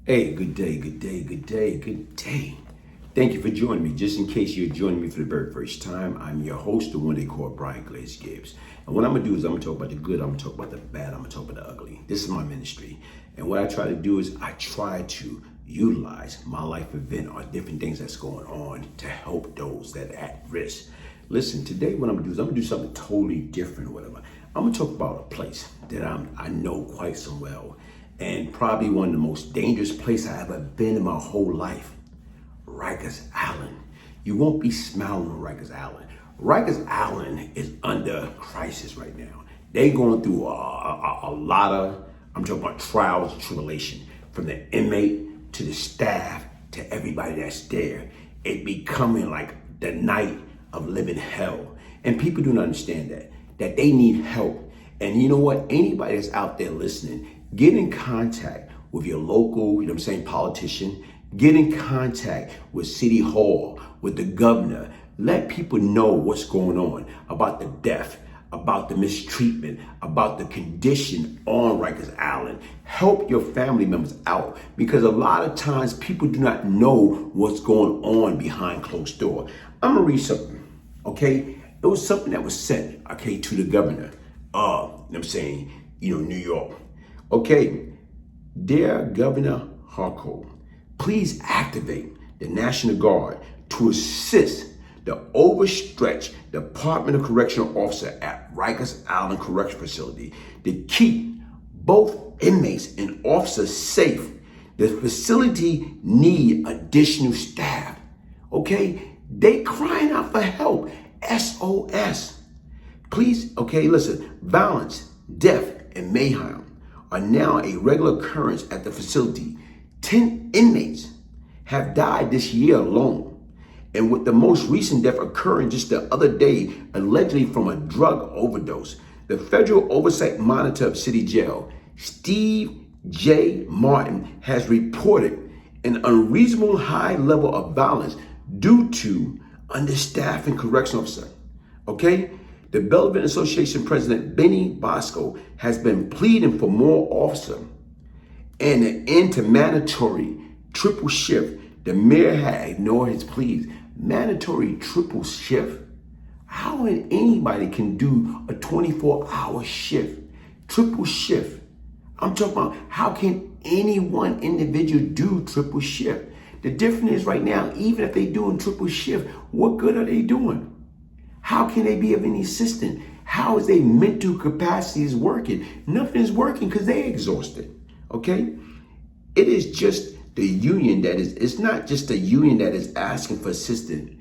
Hey, good day, good day, good day, good day. Thank you for joining me. Just in case you're joining me for the very first time, I'm your host, the one they call Brian Glaze Gibbs. And what I'm gonna do is I'm gonna talk about the good, I'm gonna talk about the bad, I'm gonna talk about the ugly. This is my ministry. And what I try to do is I try to utilize my life event or different things that's going on to help those that are at risk. Listen, today what I'm gonna do is I'm gonna do something totally different or whatever. I'm gonna talk about a place that I know quite so well, and probably one of the most dangerous places I ever been in my whole life. Rikers Island. You won't be smiling on Rikers Island. Rikers Island is under crisis right now. They going through a lot of, I'm talking about trials and tribulation, from the inmate to the staff to everybody that's there. It becoming like the night of living hell. And people don't understand that they need help. And you know what? Anybody that's out there listening, get in contact with your local, politician. Get in contact with City Hall, with the governor. Let people know what's going on about the death, about the mistreatment, about the condition on Rikers Island. Help your family members out, because a lot of times people do not know what's going on behind closed door. I'm gonna read something, okay? It was something that was sent, okay, to the governor of, New York. Okay, dear Governor Harco, please activate the National Guard to assist the overstretched Department of Correctional Officer at Rikers Island Correctional Facility to keep both inmates and officers safe. The facility need additional staff. Okay, they crying out for help. SOS. Please, okay, listen, violence, death, and mayhem are now a regular occurrence at the facility. 10 inmates have died this year alone. And with the most recent death occurring just the other day, allegedly from a drug overdose, the Federal Oversight Monitor of City Jail, Steve J. Martin, has reported an unreasonable high level of violence due to understaffing correctional officer. Okay? The Belleville Association President Benny Bosco has been pleading for more officers and an end to mandatory triple shift. The mayor had ignored his pleas. Mandatory triple shift? How anybody can do a 24-hour shift? Triple shift. I'm talking about how can any one individual do triple shift? The difference is right now, even if they're doing triple shift, what good are they doing? How can they be of any assistance? How is their mental capacities working? Nothing is working because they're exhausted. Okay? It is just the union that is, it's not just the union that is asking for assistance.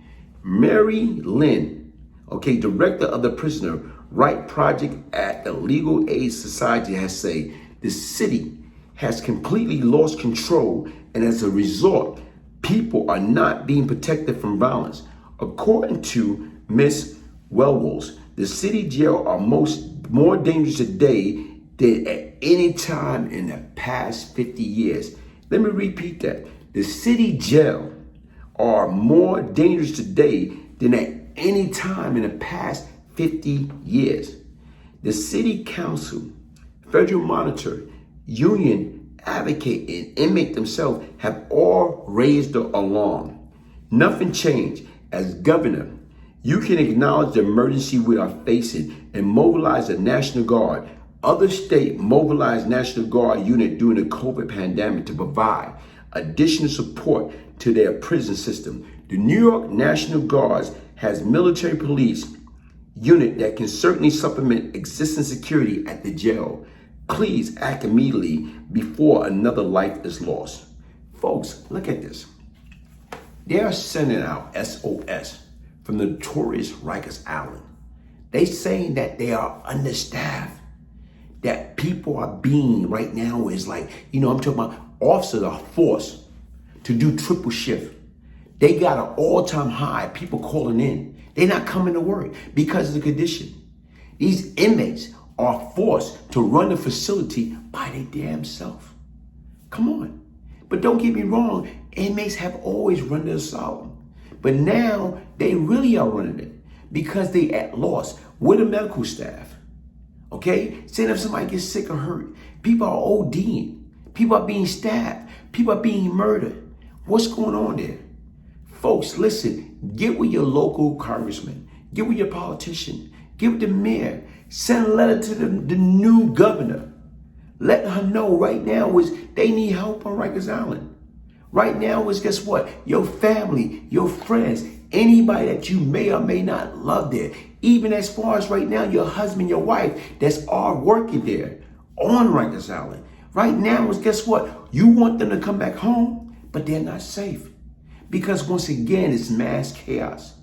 Mary Lynn, okay, director of the Prisoner Right Project at the Legal Aid Society, has said the city has completely lost control, and as a result, people are not being protected from violence. According to Ms. Wells, the city jail are more dangerous today than at any time in the past 50 years. Let me repeat that. The city jail are more dangerous today than at any time in the past 50 years. The city council, federal monitor, union, advocate, and inmate themselves have all raised the alarm. Nothing changed. As governor, you can acknowledge the emergency we are facing and mobilize the National Guard. Other states mobilized National Guard unit during the COVID pandemic to provide additional support to their prison system. The New York National Guard has military police unit that can certainly supplement existing security at the jail. Please act immediately before another life is lost. Folks, look at this. They are sending out SOS from the Notorious Rikers Island. They saying that they are understaffed, that people are being right now is like, I'm talking about officers are forced to do triple shift. They got an all-time high, people calling in. They're not coming to work because of the condition. These inmates are forced to run the facility by their damn self. Come on. But don't get me wrong, inmates have always run the asylum. But now they really are running it because they at loss with the medical staff. Okay? Saying if somebody gets sick or hurt, people are ODing. People are being stabbed. People are being murdered. What's going on there? Folks, listen, get with your local congressman, get with your politician, get with the mayor, send a letter to the new governor. Let her know right now is they need help on Rikers Island. Right now is, guess what? Your family, your friends, anybody that you may or may not love there. Even as far as right now, your husband, your wife, that's all working there on Rikers Island. Right now is, guess what? You want them to come back home, but they're not safe. Because once again, it's mass chaos.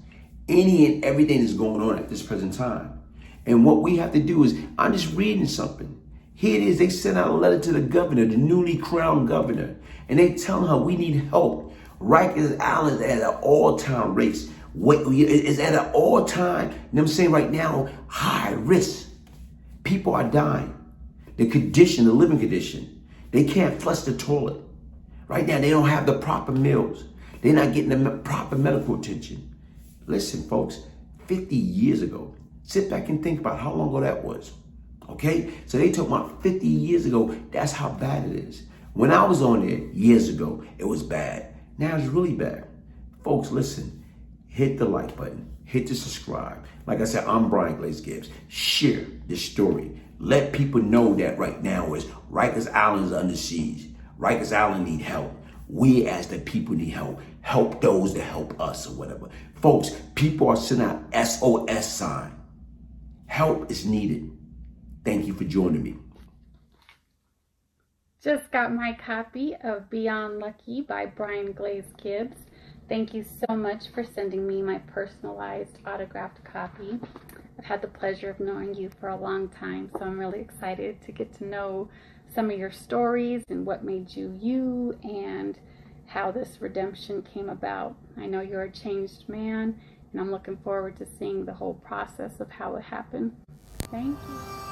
Any and everything is going on at this present time. And what we have to do is, I'm just reading something. Here it is, they sent out a letter to the governor, the newly crowned governor, and they telling her we need help. Rikers Island is at an all-time race. It's at an all-time, you know what I'm saying, right now, high risk. People are dying. The condition, the living condition, they can't flush the toilet. Right now, they don't have the proper meals. They're not getting the proper medical attention. Listen, folks, 50 years ago, sit back and think about how long ago that was. Okay? So they talk about 50 years ago, that's how bad it is. When I was on there years ago, it was bad. Now it's really bad. Folks, listen, hit the like button, hit the subscribe. Like I said, I'm Brian Glaze Gibbs. Share this story. Let people know that right now is Rikers Island is under siege. Rikers Island need help. We as the people need help. Help those that help us or whatever. Folks, people are sending out SOS sign. Help is needed. Thank you for joining me. Just got my copy of Beyond Lucky by Brian Glaze Gibbs. Thank you so much for sending me my personalized autographed copy. I've had the pleasure of knowing you for a long time, so I'm really excited to get to know some of your stories and what made you you and how this redemption came about. I know you're a changed man, and I'm looking forward to seeing the whole process of how it happened. Thank you.